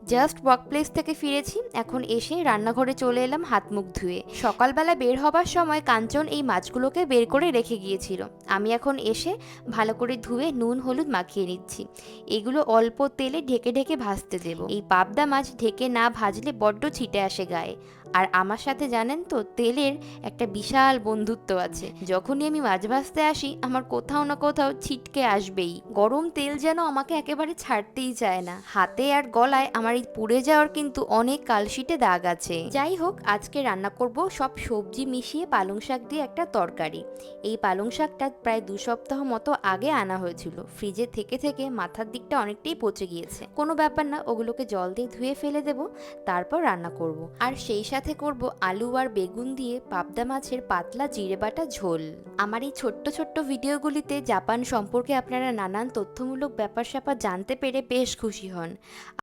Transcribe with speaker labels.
Speaker 1: Just workplace থেকে ফিরেছি, এখন এসে রান্নাঘরে চলে এলাম হাত মুখ ধুয়ে। সকালবেলা বের হবার সময় কাঞ্চন এই মাছগুলোকে বের করে রেখে গিয়েছিল। আমি এখন এসে ভালো করে ধুয়ে নুন হলুদ মাখিয়ে নিচ্ছি। এগুলো অল্প তেলে ঢেকে ঢেকে ভাজতে দেব। এই পাবদা মাছ ঢেকে না ভাজলে বড্ড ছিটে আসে গায়ে। আর আমার সাথে জানেন তো, তেলের একটা বিশাল বন্ধুত্ব আছে। যখনই আমি মাছ ভাজতে আসি আমার কোথাও না কোথাও ছিটকে আসবেই। গরম তেল যেন আমাকে একেবারে ছাড়তেই চায় না। হাতে আর গলায় আমার এই পুড়ে যাওয়ার কিন্তু অনেক কালশিটে দাগ আছে। যাই হোক, আজকে রান্না করব সব সবজি মিশিয়ে পালং শাক দিয়ে একটা তরকারি। এই পালং শাকটা প্রায় 2 সপ্তাহ মতো আগে আনা হয়েছিল। ফ্রিজে থেকে থেকে মাথার দিকটা অনেকটাই পচে গিয়েছে। কোনো ব্যাপার না, ওগুলোকে জল দিয়ে ধুয়ে ফেলে দেব, তারপর রান্না করব। আর সেই সাথে করব আলু আর বেগুন দিয়ে পাবদা মাছের পাতলা জিরে বাটা ঝোল। আমার এই ছোট্ট ছোট্ট ভিডিওগুলিতে জাপান সম্পর্কে আপনারা নানান তথ্যমূলক ব্যাপার স্যাপার জানতে পেরে বেশ খুশি হন।